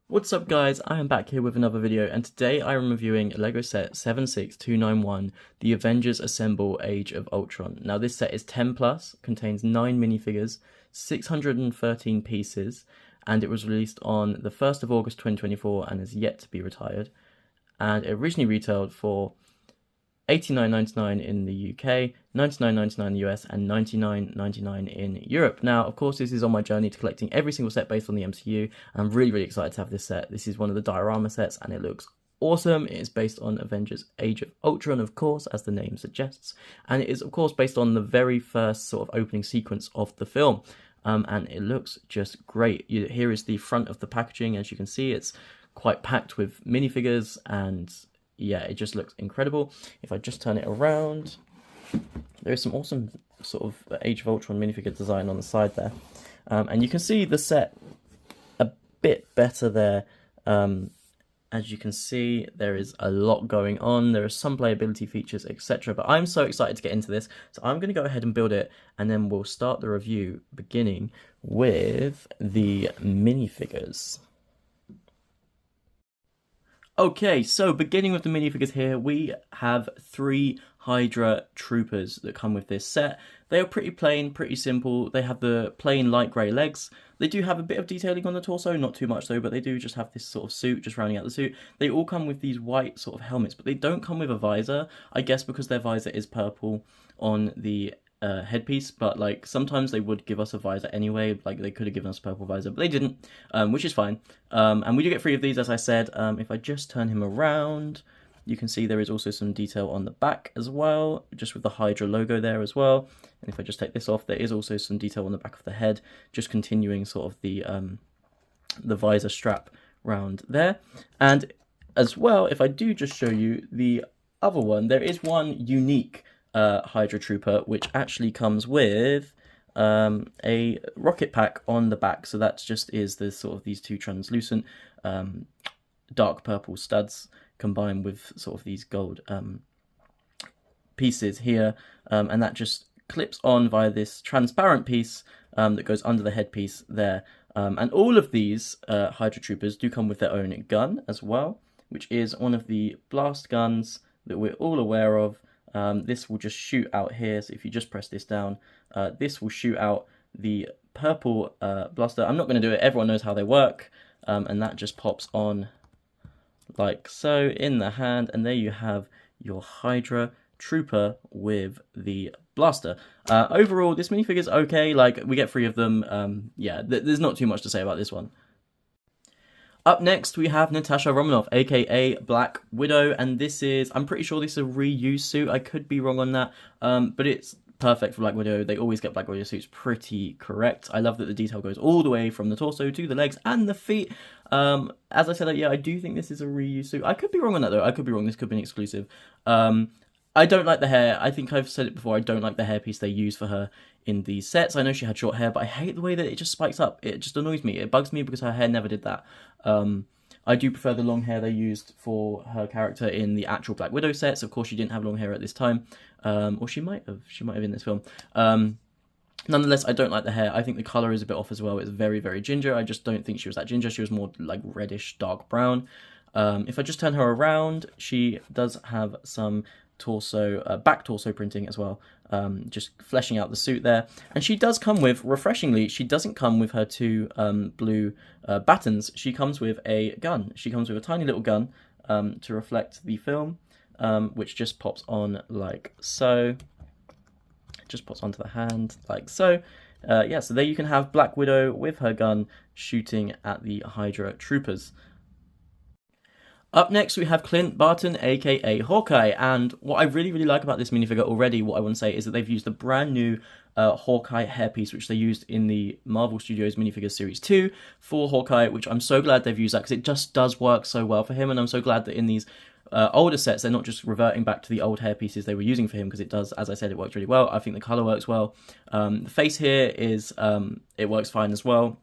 What's up guys, I am back here with another video and today I am reviewing a LEGO set 76291, the Avengers Assemble Age of Ultron. Now this set is 10 plus, contains 9 minifigures, 613 pieces, and it was released on the 1st of August 2024 and is yet to be retired. And it originally retailed for $89.99 in the UK, $99.99 in the US, and $99.99 in Europe. Now, of course, this is on my journey to collecting every single set based on the MCU, and I'm really excited to have this set. This is one of the diorama sets, and it looks awesome. It is based on Avengers Age of Ultron, of course, as the name suggests, and it is, of course, based on the very first sort of opening sequence of the film. And it looks just great. Here is the front of the packaging. As you can see, it's quite packed with minifigures, and yeah, it just looks incredible. If I just turn it around, there is some awesome sort of Age of Ultron minifigure design on the side there. And you can see the set a bit better there. As you can see, there is a lot going on. There are some playability features, etc. But I'm so excited to get into this. So I'm going to go ahead and build it, and then we'll start the review beginning with the minifigures. Okay, so beginning with the minifigures here, we have 3 Hydra troopers that come with this set. They are pretty plain, pretty simple. They have the plain light grey legs. They do have a bit of detailing on the torso, not too much though, but they do just have this sort of suit, just rounding out the suit. They all come with these white sort of helmets, but they don't come with a visor, I guess because their visor is purple on the headpiece, but like sometimes they would give us a visor anyway. Like they could have given us a purple visor, but they didn't, which is fine. And we do get 3 of these, as I said. If I just turn him around, you can see there is also some detail on the back as well, just with the Hydra logo there as well. And if I just take this off, there is also some detail on the back of the head, just continuing sort of the visor strap round there. And as well, if I do just show you the other one, there is one unique Hydra Trooper, which actually comes with a rocket pack on the back. So that just is the sort of these 2 translucent dark purple studs combined with sort of these gold pieces here, and that just clips on via this transparent piece that goes under the headpiece there. And all of these Hydra Troopers do come with their own gun as well, which is one of the blast guns that we're all aware of. This will just shoot out here, so if you just press this down, this will shoot out the purple blaster. I'm not going to do it, everyone knows how they work, and that just pops on like so in the hand, and there you have your Hydra Trooper with the blaster. Overall, this minifigure is okay, like we get 3 of them. Yeah, there's not too much to say about this one. Up next, we have Natasha Romanoff, aka Black Widow, and this is, I'm pretty sure this is a reused suit. I could be wrong on that, but it's perfect for Black Widow. They always get Black Widow suits pretty correct. I love that the detail goes all the way from the torso to the legs and the feet. As I said, yeah, I do think this is a reused suit. I could be wrong on that though. I could be wrong. This could be an exclusive. I don't like the hair. I think I've said it before. I don't like the hairpiece they use for her in these sets. I know she had short hair, but I hate the way that it just spikes up. It just annoys me. It bugs me because her hair never did that. I do prefer the long hair they used for her character in the actual Black Widow sets. Of course, she didn't have long hair at this time, or she might have. She might have in this film. Nonetheless, I don't like the hair. I think the colour is a bit off as well. It's very, very ginger. I just don't think she was that ginger. She was more like reddish, dark brown. If I just turn her around, she does have some torso, back torso printing as well, just fleshing out the suit there. And she does come with, refreshingly, she doesn't come with her 2 blue battens. She comes with a gun. She comes with a tiny little gun to reflect the film, which just pops on like so. It just pops onto the hand like so. Yeah, so there you can have Black Widow with her gun shooting at the Hydra Troopers. Up next, we have Clint Barton, aka Hawkeye, and what I really like about this minifigure already, what I want to say, is that they've used the brand new Hawkeye hairpiece, which they used in the Marvel Studios Minifigures Series 2 for Hawkeye, which I'm so glad they've used that, because it just does work so well for him, and I'm so glad that in these older sets, they're not just reverting back to the old hairpieces they were using for him, because it does, as I said, it works really well. I think the colour works well. The face here is, it works fine as well.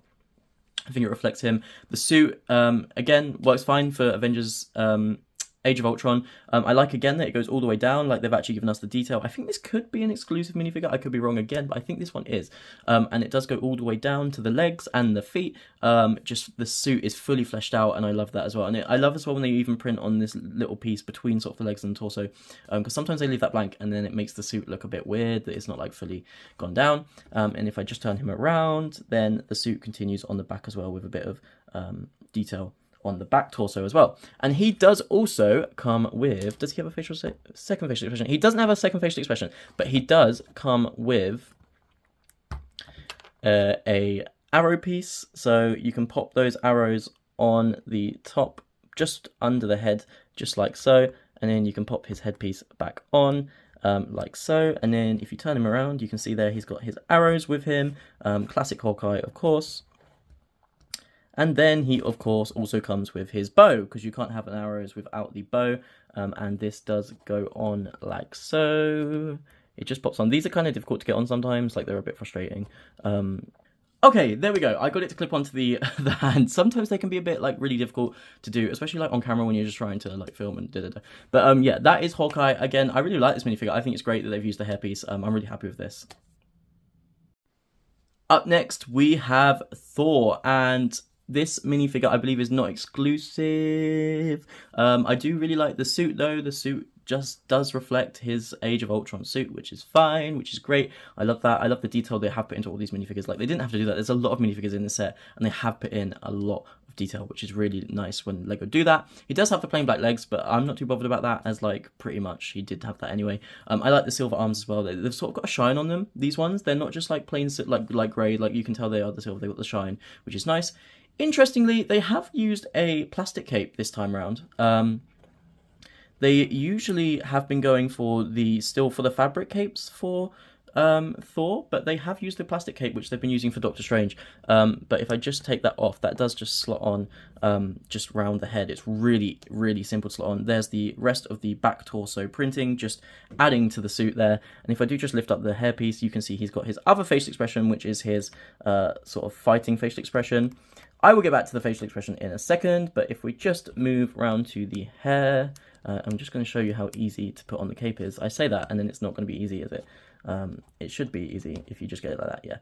I think it reflects him. The suit, again, works fine for Avengers Age of Ultron. I like again that it goes all the way down, like they've actually given us the detail. I think this could be an exclusive minifigure, I could be wrong again, but I think this one is. And it does go all the way down to the legs and the feet. Just the suit is fully fleshed out, and I love that as well. And I love as well when they even print on this little piece between sort of the legs and the torso, because sometimes they leave that blank and then it makes the suit look a bit weird, that it's not like fully gone down. And if I just turn him around, then the suit continues on the back as well with a bit of detail on the back torso as well. And he does also come with, does he have a second facial expression? He doesn't have a second facial expression, but he does come with a arrow piece, so you can pop those arrows on the top just under the head, just like so, and then you can pop his headpiece back on like so, and then if you turn him around, you can see there he's got his arrows with him, classic Hawkeye of course. And then he, of course, also comes with his bow, because you can't have an arrows without the bow. And this does go on like so. It just pops on. These are kind of difficult to get on sometimes, like they're a bit frustrating. Okay, there we go. I got it to clip onto the hand. Sometimes they can be a bit like really difficult to do, especially like on camera when you're just trying to like film and da-da-da. But yeah, that is Hawkeye. Again, I really like this minifigure. I think it's great that they've used the hairpiece. I'm really happy with this. Up next, we have Thor, and this minifigure, I believe, is not exclusive. I do really like the suit, though. The suit just does reflect his Age of Ultron suit, which is fine, which is great. I love that. I love the detail they have put into all these minifigures. Like, they didn't have to do that. There's a lot of minifigures in this set, and they have put in a lot of detail, which is really nice when LEGO do that. He does have the plain black legs, but I'm not too bothered about that, as, like, pretty much he did have that anyway. I like the silver arms as well. They've sort of got a shine on them, these ones. They're not just, like, plain, like grey. Like, you can tell they are the silver. They've got the shine, which is nice. Interestingly, they have used a plastic cape this time around. They usually have been going for the fabric capes for Thor, but they have used the plastic cape, which they've been using for Doctor Strange. But if I just take that off, that does just slot on just round the head. It's really, really simple to slot on. There's the rest of the back torso printing, just adding to the suit there. And if I do just lift up the hairpiece, you can see he's got his other facial expression, which is his sort of fighting facial expression. I will get back to the facial expression in a second, but if we just move around to the hair, I'm just going to show you how easy to put on the cape is. I say that, and then it's not going to be easy, is it? It should be easy if you just get it like that, yeah.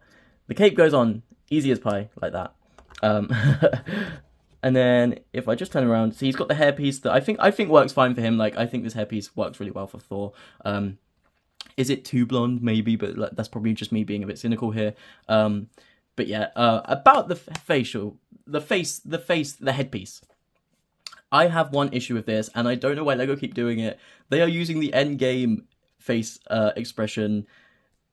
The cape goes on easy as pie, like that. And then if I just turn around, see he's got the hairpiece that I think works fine for him. Like, I think this hairpiece works really well for Thor. Is it too blonde? Maybe, but like, that's probably just me being a bit cynical here. But yeah, about the the headpiece. I have one issue with this, and I don't know why LEGO keep doing it. They are using the endgame face expression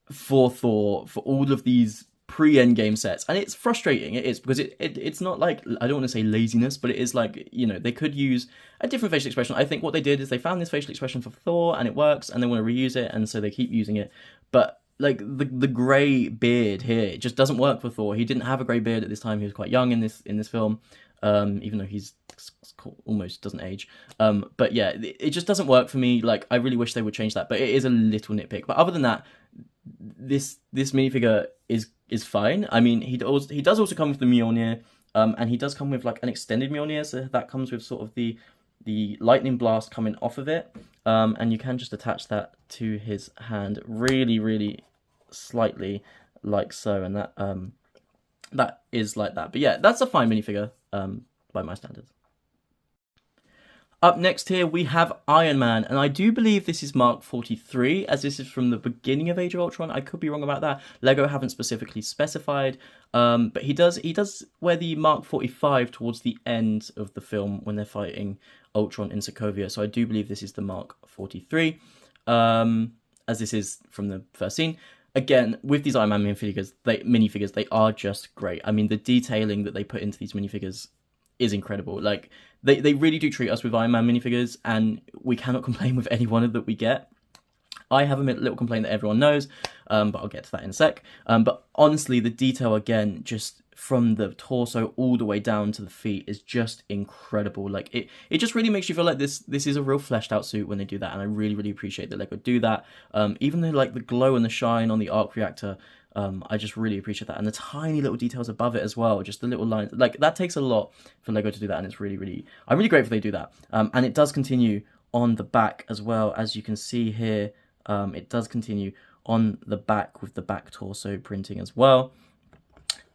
for Thor for all of these pre-endgame sets, and it's frustrating. It is, because it's not like, I don't want to say laziness, but it is like, you know, they could use a different facial expression. I think what they did is they found this facial expression for Thor, and it works, and they want to reuse it, and so they keep using it. But like the grey beard here, it just doesn't work for Thor. He didn't have a grey beard at this time. He was quite young in this film, even though he's almost doesn't age. But yeah, it just doesn't work for me. Like, I really wish they would change that, but it is a little nitpick. But other than that, this minifigure is fine. I mean, he does also come with the Mjolnir, and he does come with like an extended Mjolnir, so that comes with sort of the lightning blast coming off of it, and you can just attach that to his hand really, really slightly, like so, and that is like that. But yeah, that's a fine minifigure by my standards. Up next here we have Iron Man, and I do believe this is Mark 43, as this is from the beginning of Age of Ultron. I could be wrong about that. LEGO haven't specifically specified, but he does wear the Mark 45 towards the end of the film when they're fighting Ultron in Sokovia. So I do believe this is the Mark 43, as this is from the first scene. Again, with these Iron Man minifigures, they are just great. I mean, the detailing that they put into these minifigures is incredible. Like, they really do treat us with Iron Man minifigures, and we cannot complain with any one of that we get. I have a little complaint that everyone knows, but I'll get to that in a sec. But honestly, the detail, again, just from the torso all the way down to the feet is just incredible. Like, it just really makes you feel like this is a real fleshed out suit when they do that, and I really, really appreciate that LEGO do that. Even though, like, the glow and the shine on the arc reactor I just really appreciate that. And the tiny little details above it as well, just the little lines, like that takes a lot for Lego to do that, and it's really, I'm really grateful they do that. And it does continue on the back as well, as you can see here. It does continue on the back with the back torso printing as well.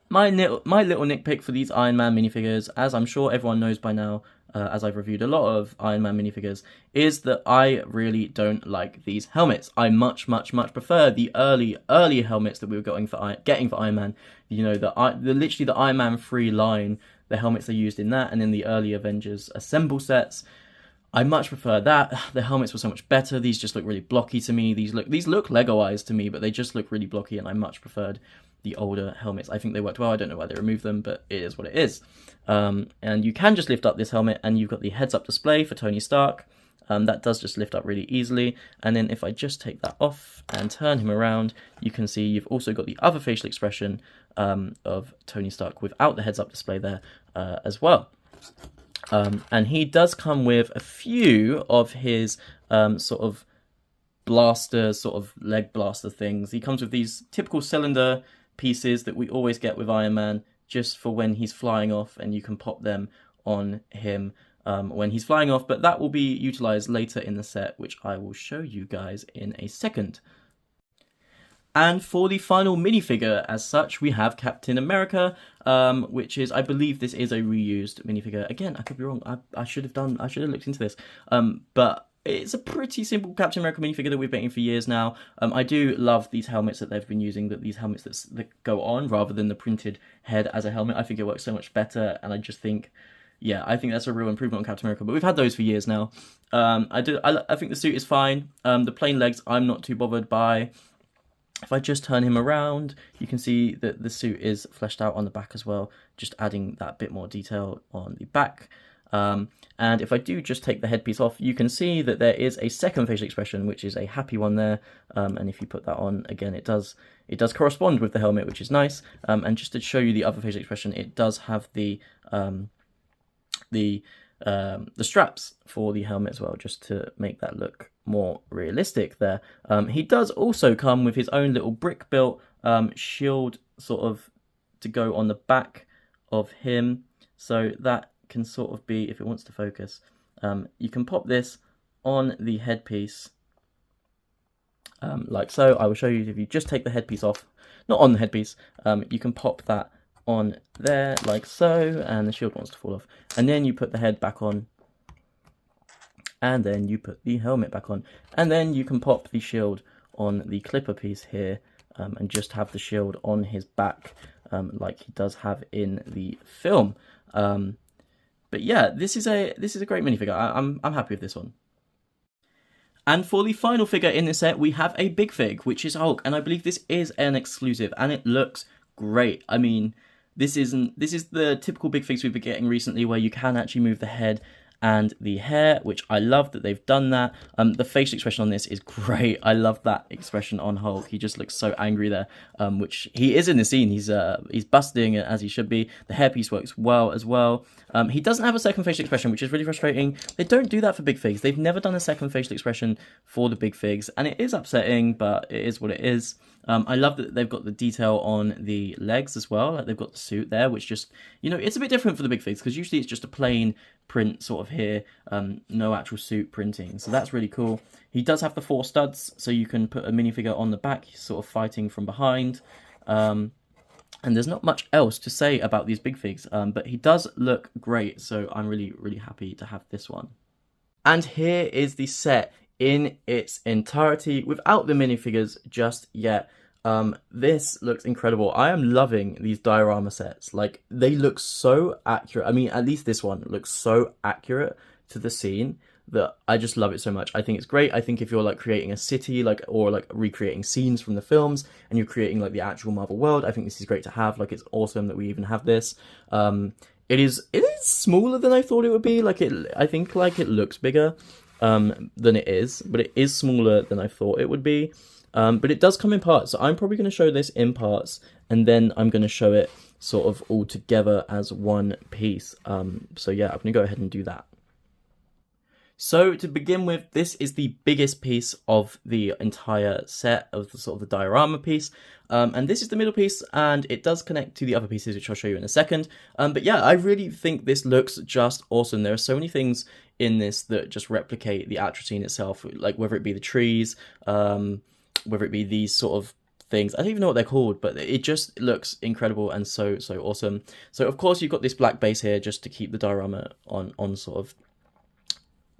My little nitpick for these Iron Man minifigures, as I'm sure everyone knows by now, as I've reviewed a lot of Iron Man minifigures, is that I really don't like these helmets. I much prefer the early helmets that we were getting for Iron Man. You know, literally the Iron Man 3 line, the helmets they used in that, and in the early Avengers assemble sets. I much prefer that. The helmets were so much better. These just look really blocky to me. These look Lego-ized to me, but they just look really blocky, and I much preferred the older helmets. I think they worked well. I don't know why they removed them, but it is what it is. And you can just lift up this helmet, and you've got the heads-up display for Tony Stark. That does just lift up really easily. And then if I just take that off and turn him around, you can see you've also got the other facial expression of Tony Stark without the heads-up display there as well. And he does come with a few of his sort of blaster, sort of leg blaster things. He comes with these typical cylinder pieces that we always get with Iron Man, just for when he's flying off, and you can pop them on him when he's flying off, but that will be utilized later in the set, which I will show you guys in a second. And for the final minifigure as such, we have Captain America, which is, I believe this is a reused minifigure. Again, I could be wrong. I should have looked into this. But it's a pretty simple Captain America minifigure that we've been getting for years now. I do love these helmets that they've been using, these helmets that go on rather than the printed head as a helmet. I think it works so much better, and I just think, yeah, I think that's a real improvement on Captain America. But we've had those for years now. I think the suit is fine. The plain legs, I'm not too bothered by. If I just turn him around, you can see that the suit is fleshed out on the back as well, just adding that bit more detail on the back. And if I do just take the headpiece off, you can see that there is a second facial expression, which is a happy one there. And if you put that on, again, it does correspond with the helmet, which is nice. And just to show you the other facial expression, it does have the straps for the helmet as well, just to make that look more realistic there. He does also come with his own little brick-built shield sort of to go on the back of him, so that can sort of be, if it wants to focus, you can pop this on the headpiece like so. I will show you if you just take the headpiece off, not on the headpiece, you can pop that on there like so, and the shield wants to fall off, and then you put the head back on, and then you put the helmet back on, and then you can pop the shield on the clipper piece here, and just have the shield on his back, like he does have in the film. But yeah, this is a great minifigure. I'm happy with this one. And for the final figure in this set, we have a Big Fig, which is Hulk, and I believe this is an exclusive, and it looks great. I mean, this is the typical Big Figs we've been getting recently, where you can actually move the head and the hair, which I love that they've done that. The facial expression on this is great. I love that expression on Hulk. He just looks so angry there, which he is in the scene. He's busting it as he should be. The hairpiece works well as well. He doesn't have a second facial expression, which is really frustrating. They don't do that for Big Figs. They've never done a second facial expression for the Big Figs, and it is upsetting, but it is what it is. I love that they've got the detail on the legs as well. Like, they've got the suit there, which just, you know, it's a bit different for the Big Figs, because usually it's just a plain print sort of here, no actual suit printing. So that's really cool. He does have the 4 studs, so you can put a minifigure on the back. He's sort of fighting from behind. And there's not much else to say about these Big Figs, but he does look great, so I'm really happy to have this one. And here is the set in its entirety without the minifigures just yet. This looks incredible. I am loving these diorama sets. Like, they look so accurate. I mean, at least this one looks so accurate to the scene that I just love it so much. I think it's great. I think if you're like creating a city, or like recreating scenes from the films, and you're creating like the actual Marvel world, I think this is great to have. Like, it's awesome that we even have this. It is smaller than I thought it would be. I think like it looks bigger than it is, but it is smaller than I thought it would be. But it does come in parts, so I'm probably going to show this in parts, and then I'm going to show it sort of all together as one piece. So yeah, I'm going to go ahead and do that. So to begin with, this is the biggest piece of the entire set of the sort of the diorama piece. And this is the middle piece, and it does connect to the other pieces, which I'll show you in a second. But yeah, I really think this looks just awesome. There are so many things in this that just replicate the actual scene itself, like whether it be the trees, whether it be these sort of things. I don't even know what they're called, but it just looks incredible and so awesome. So of course you've got this black base here just to keep the diorama on sort of,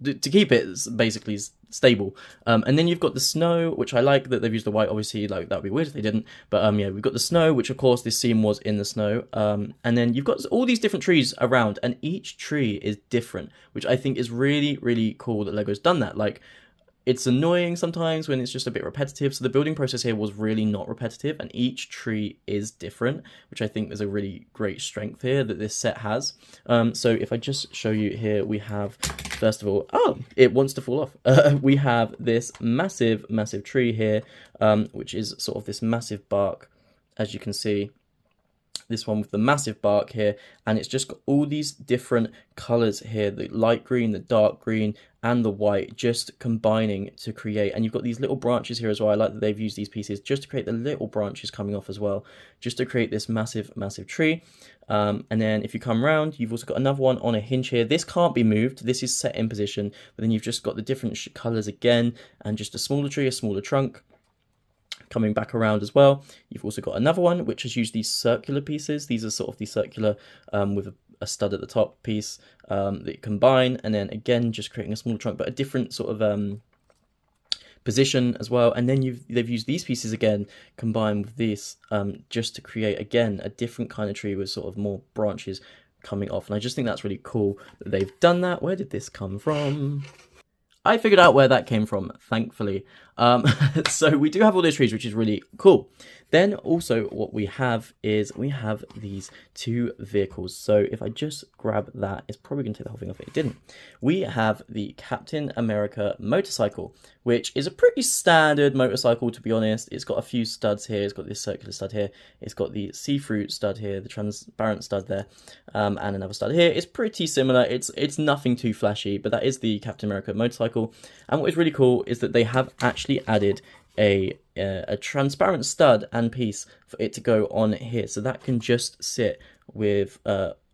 to keep it basically stable. And then you've got the snow, which I like that they've used the white. Obviously, like that would be weird if they didn't, but yeah, we've got the snow, which of course this scene was in the snow. And then you've got all these different trees around, and each tree is different, which I think is really cool that Lego's done that. Like, it's annoying sometimes when it's just a bit repetitive, so the building process here was really not repetitive, and each tree is different, which I think is a really great strength here that this set has. So if I just show you here, we have, first of all, oh, it wants to fall off. We have this massive tree here, which is sort of this massive bark, as you can see. This one with the massive bark here, and it's just got all these different colors here, the light green, the dark green, and the white, just combining to create. And you've got these little branches here as well. I like that they've used these pieces just to create the little branches coming off as well, just to create this massive tree. And then if you come around, you've also got another one on a hinge here. This can't be moved, this is set in position, but then you've just got the different colors again, and just a smaller tree, a smaller trunk coming back around as well. You've also got another one which has used these circular pieces. These are sort of the circular with a stud at the top piece that you combine, and then again just creating a smaller trunk, but a different sort of position as well. And then they've used these pieces again combined with this just to create again a different kind of tree with sort of more branches coming off. And I just think that's really cool that they've done that. Where did this come from? I figured out where that came from, thankfully. So we do have all those trees, which is really cool. Then also what we have is we have these two vehicles. So if I just grab that, it's probably going to take the whole thing off. It didn't. We have the Captain America motorcycle, which is a pretty standard motorcycle, to be honest. It's got a few studs here. It's got this circular stud here. It's got the see-through stud here, the transparent stud there, and another stud here. It's pretty similar. It's nothing too flashy, but that is the Captain America motorcycle. And what is really cool is that they have actually added a transparent stud and piece for it to go on here, so that can just sit with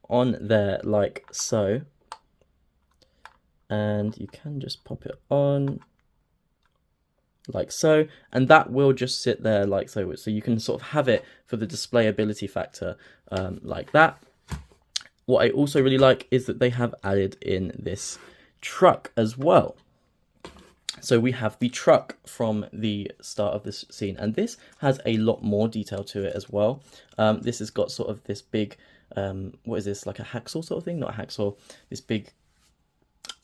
on there like so, and you can just pop it on like so, and that will just sit there like so. So you can sort of have it for the displayability factor like that. What I also really like is that they have added in this truck as well. So we have the truck from the start of this scene, and this has a lot more detail to it as well. This has got sort of this big, what is this, like a hacksaw sort of thing? Not a hacksaw, this big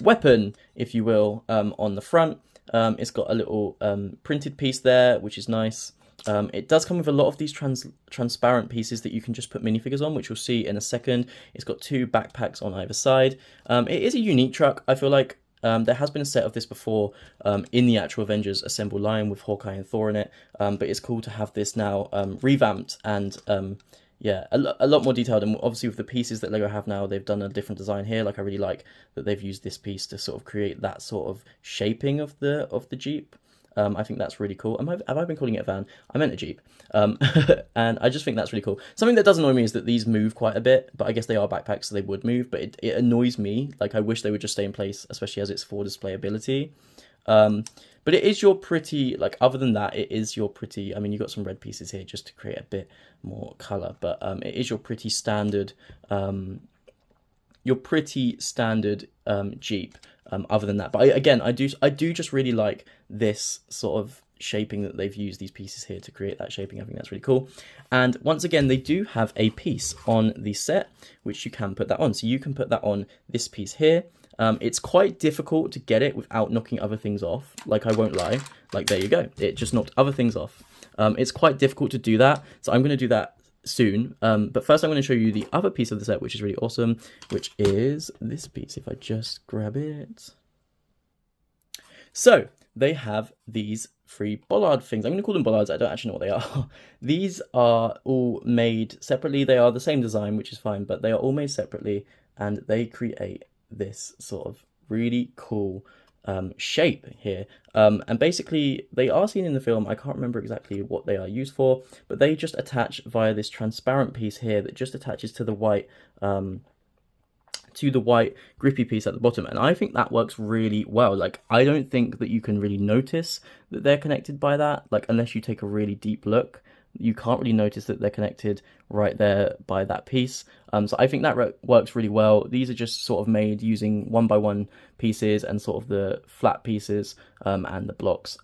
weapon, if you will, on the front. It's got a little printed piece there, which is nice. It does come with a lot of these transparent pieces that you can just put minifigures on, which you'll see in a second. It's got two backpacks on either side. It is a unique truck, I feel like. There has been a set of this before in the actual Avengers Assemble line with Hawkeye and Thor in it, but it's cool to have this now revamped and yeah, a lot more detailed. And obviously with the pieces that Lego have now, they've done a different design here. Like, I really like that they've used this piece to sort of create that sort of shaping of the Jeep. I think that's really cool. Have I been calling it a van? I meant a Jeep. And I just think that's really cool. Something that does annoy me is that these move quite a bit, but I guess they are backpacks, so they would move, but it annoys me. Like, I wish they would just stay in place, especially as it's for displayability. But it is your pretty, like, other than that, it is your pretty, I mean, you've got some red pieces here just to create a bit more colour, but it is your pretty standard, Jeep. Other than that, but again, I do just really like this sort of shaping that they've used these pieces here to create that shaping. I think that's really cool. And once again, they do have a piece on the set which you can put that on. So you can put that on this piece here. It's quite difficult to get it without knocking other things off. Like, I won't lie. Like, there you go. It just knocked other things off. It's quite difficult to do that. So I'm going to do that soon, but first I'm going to show you the other piece of the set, which is really awesome, which is this piece. If I just grab it, so they have these three bollard things. I'm going to call them bollards. I don't actually know what they are. These are all made separately. They are the same design, which is fine, but they are all made separately, and they create this sort of really cool shape here. And basically they are seen in the film. I can't remember exactly what they are used for, but they just attach via this transparent piece here that just attaches to the white grippy piece at the bottom, and I think that works really well. Like, I don't think that you can really notice that they're connected by that, like, unless you take a really deep look. You can't really notice that they're connected right there by that piece. So I think that works really well. These are just sort of made using 1x1 pieces and sort of the flat pieces and the blocks.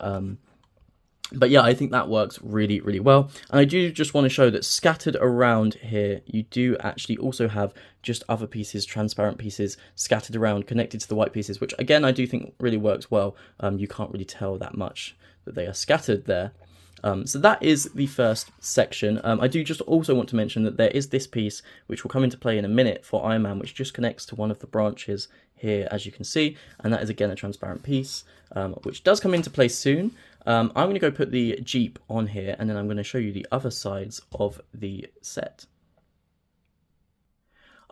But yeah, I think that works really, really well. And I do just want to show that scattered around here, you do actually also have just other pieces, transparent pieces, scattered around, connected to the white pieces, which again, I do think really works well. You can't really tell that much that they are scattered there. So that is the first section. I do just also want to mention that there is this piece, which will come into play in a minute for Iron Man, which just connects to one of the branches here, as you can see. And that is, again, a transparent piece, which does come into play soon. I'm going to go put the Jeep on here, and then I'm going to show you the other sides of the set.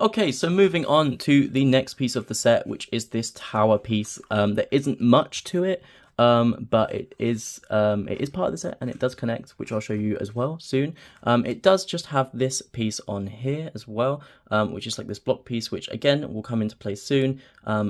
Okay, so moving on to the next piece of the set, which is this tower piece. There isn't much to it, but it is part of the set, and it does connect, which I'll show you as well soon. It does just have this piece on here as well, which is like this block piece, which again will come into play soon.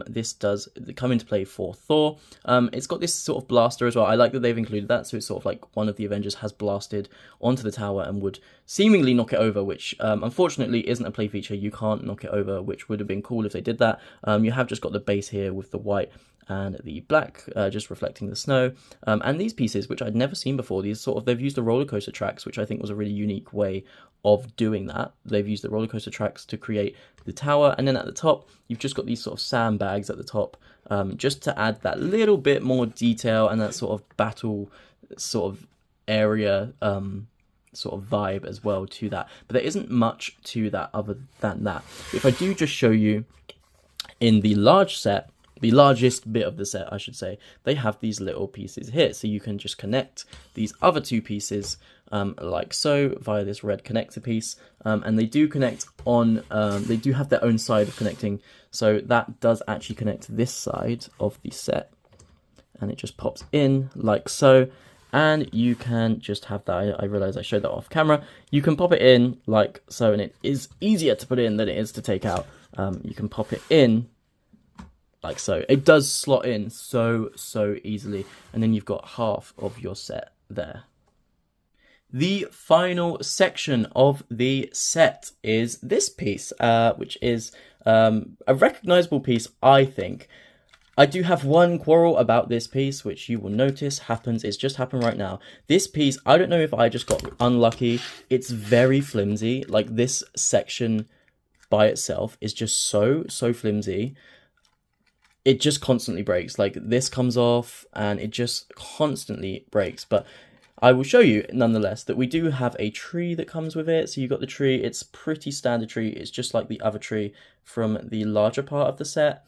This does come into play for Thor. It's got this sort of blaster as well. I like that they've included that, so it's sort of like one of the Avengers has blasted onto the tower and would seemingly knock it over, which unfortunately isn't a play feature. You can't knock it over, which would have been cool if they did that. You have just got the base here with the white and the black just reflecting the snow, and these pieces, which I'd never seen before, they've used the roller coaster tracks, which I think was a really unique way of doing that. They've used the roller coaster tracks to create the tower, and then at the top you've just got these sort of sandbags at the top, just to add that little bit more detail and that sort of battle sort of area sort of vibe as well to that. But there isn't much to that other than that. If I do just show you in the large set, the largest bit of the set, I should say, they have these little pieces here. So you can just connect these other two pieces like so via this red connector piece. And they do connect on, they do have their own side of connecting. So that does actually connect this side of the set. And it just pops in like so. And you can just have that. I realize I showed that off camera. You can pop it in like so, and it is easier to put in than it is to take out. You can pop it in like so. It does slot in so easily, and then you've got half of your set there. The final section of the set is this piece, which is a recognizable piece, I think. I do have one quarrel about this piece, which you will notice happens. It's just happened right now. This piece, I don't know if I just got unlucky. It's very flimsy. Like, this section by itself is just so flimsy. It just constantly breaks. Like, this comes off and it just constantly breaks. But I will show you nonetheless that we do have a tree that comes with it. So you've got the tree. It's pretty standard tree. It's just like the other tree from the larger part of the set.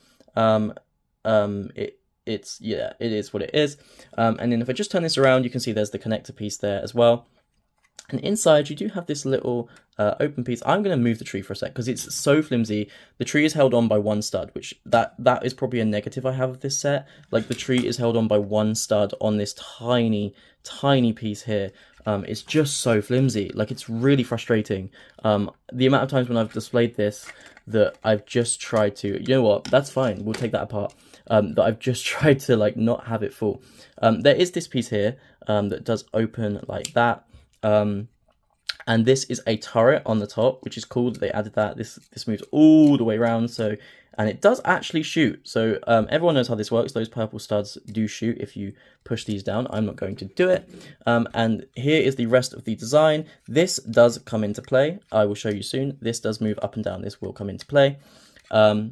It is what it is. And then if I just turn this around, you can see there's the connector piece there as well. And inside you do have this little open piece. I'm going to move the tree for a sec because it's so flimsy. The tree is held on by one stud, which that is probably a negative I have of this set. Like, the tree is held on by one stud on this tiny piece here. It's just so flimsy. Like, it's really frustrating. The amount of times when I've displayed this that I've just tried to, you know what, that's fine, we'll take that apart. That I've just tried to, like, not have it full. There is this piece here that does open like that. And this is a turret on the top, which is cool that they added that. This moves all the way around, so, and it does actually shoot. So everyone knows how this works. Those purple studs do shoot if you push these down. I'm not going to do it. And here is the rest of the design. This does come into play. I will show you soon. This does move up and down. This will come into play. The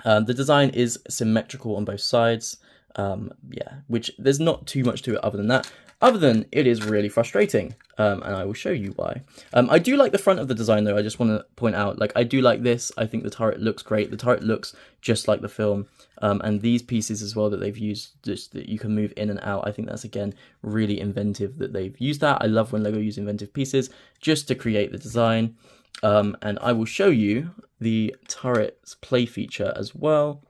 design is symmetrical on both sides. Yeah, which there's not too much to it other than that. Other than it is really frustrating, and I will show you why. I do like the front of the design, though. I just want to point out, like, I do like this. I think the turret looks great. The turret looks just like the film, and these pieces as well that they've used, just that you can move in and out. I think that's, again, really inventive that they've used that. I love when LEGO use inventive pieces just to create the design. And I will show you the turret's play feature as well.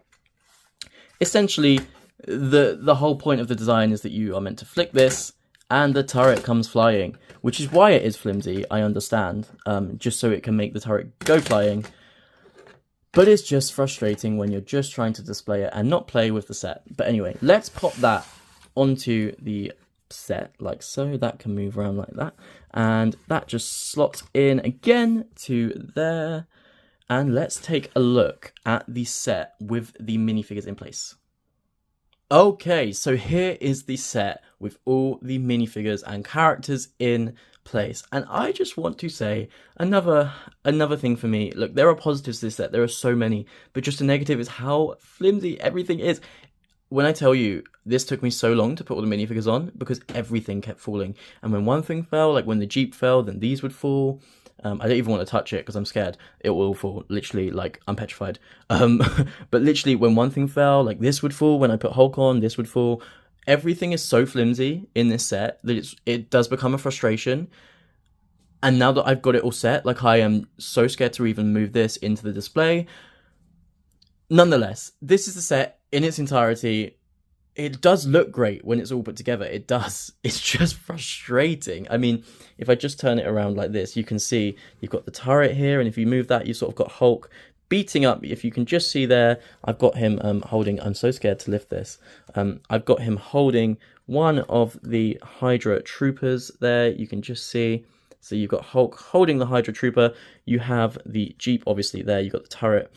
essentially, the whole point of the design is that you are meant to flick this, and the turret comes flying, which is why it is flimsy, I understand, just so it can make the turret go flying. But it's just frustrating when you're just trying to display it and not play with the set. But anyway, let's pop that onto the set like so. That can move around like that. And that just slots in again to there. And let's take a look at the set with the minifigures in place. Okay, so here is the set with all the minifigures and characters in place. And I just want to say another thing for me. Look, there are positives to this set. There are so many. But just a negative is how flimsy everything is. When I tell you, this took me so long to put all the minifigures on because everything kept falling. And when one thing fell, like when the Jeep fell, then these would fall. I don't even want to touch it because I'm scared it will fall. Literally, like, I'm petrified. But literally, when one thing fell, like this would fall. When I put Hulk on, this would fall. Everything is so flimsy in this set that it does become a frustration. And now that I've got it all set, like, I am so scared to even move this into the display. Nonetheless, this is the set in its entirety. It does look great when it's all put together. It does. It's just frustrating. I mean, if I just turn it around like this, you can see you've got the turret here. And if you move that, you've sort of got Hulk beating up. If you can just see there, I've got him holding, I'm so scared to lift this. I've got him holding one of the Hydra troopers there. You can just see. So you've got Hulk holding the Hydra trooper. You have the Jeep, obviously, there. You've got the turret.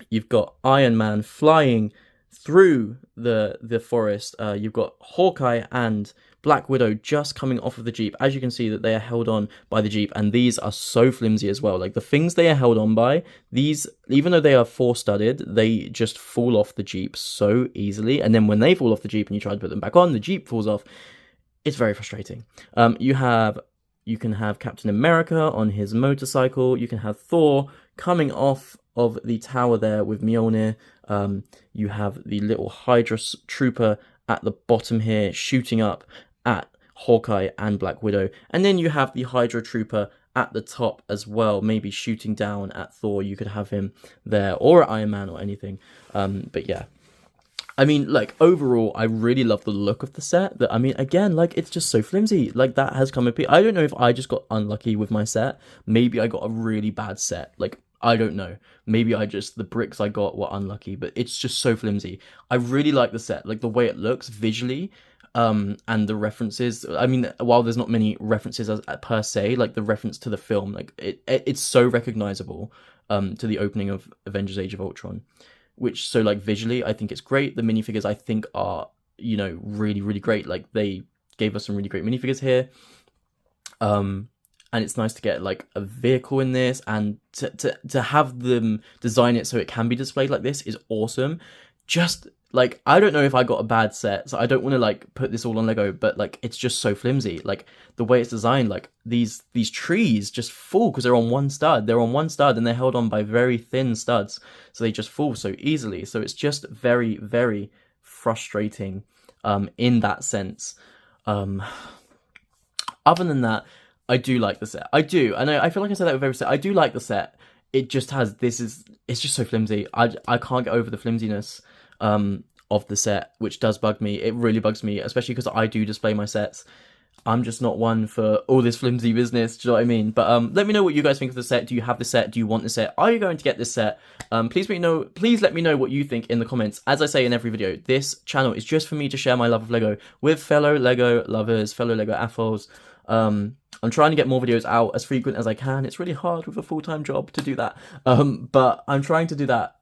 You've got Iron Man flying through the forest. You've got Hawkeye and Black Widow just coming off of the Jeep. As you can see that they are held on by the Jeep, and these are so flimsy as well. Like, the things they are held on by, these, even though they are four-studded, they just fall off the Jeep so easily. And then when they fall off the Jeep and you try to put them back on, the Jeep falls off. It's very frustrating. You can have Captain America on his motorcycle. You can have Thor coming off of the tower there with Mjolnir. You have the little Hydra trooper at the bottom here shooting up at Hawkeye and Black Widow. And then you have the Hydra trooper at the top as well, maybe shooting down at Thor. You could have him there, or at Iron Man or anything. But yeah. I mean, like, overall, I really love the look of the set. I mean, again, like, it's just so flimsy. Like, that has come up. I don't know if I just got unlucky with my set. Maybe I got a really bad set. Like, I don't know. Maybe the bricks I got were unlucky, but it's just so flimsy. I really like the set, like the way it looks visually, and the references. I mean, while there's not many references per se, like the reference to the film, like it's so recognizable, to the opening of Avengers: Age of Ultron, which, so, like, visually, I think it's great. The minifigures, I think, are, you know, really, really great. Like, they gave us some really great minifigures here. And it's nice to get, like, a vehicle in this, and to have them design it so it can be displayed like this is awesome. Just, like, I don't know if I got a bad set, so I don't want to, like, put this all on Lego, but, like, it's just so flimsy. Like, the way it's designed, like, these trees just fall because they're on one stud. They're on one stud, and they're held on by very thin studs, so they just fall so easily. So it's just very, very frustrating, in that sense. Other than that, I do like the set. I do. And I feel like I said that with every set. I do like the set. It just has, it's just so flimsy. I can't get over the flimsiness of the set, which does bug me. It really bugs me, especially because I do display my sets. I'm just not one for all this flimsy business. Do you know what I mean? But let me know what you guys think of the set. Do you have the set? Do you want the set? Are you going to get this set? Please let me know what you think in the comments. As I say in every video, this channel is just for me to share my love of Lego with fellow Lego lovers, fellow Lego AFOLs. I'm trying to get more videos out as frequent as I can. It's really hard with a full-time job to do that. But I'm trying to do that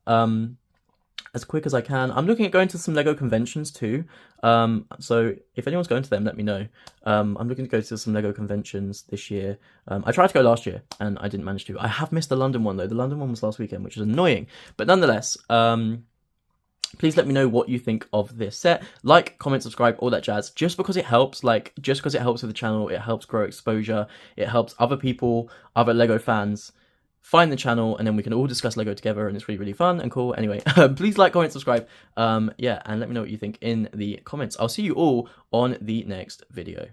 as quick as I can. I'm looking at going to some Lego conventions too. So if anyone's going to them, let me know. I'm looking to go to some Lego conventions this year. I tried to go last year and I didn't manage to. I have missed the London one though. The London one was last weekend, which is annoying. But nonetheless, please let me know what you think of this set. Like, comment, subscribe, all that jazz. Just because it helps, just because it helps with the channel, it helps grow exposure. It helps other people, other Lego fans, find the channel, and then we can all discuss Lego together, and it's really, really fun and cool. Anyway, please like, comment, subscribe. Yeah, and let me know what you think in the comments. I'll see you all on the next video.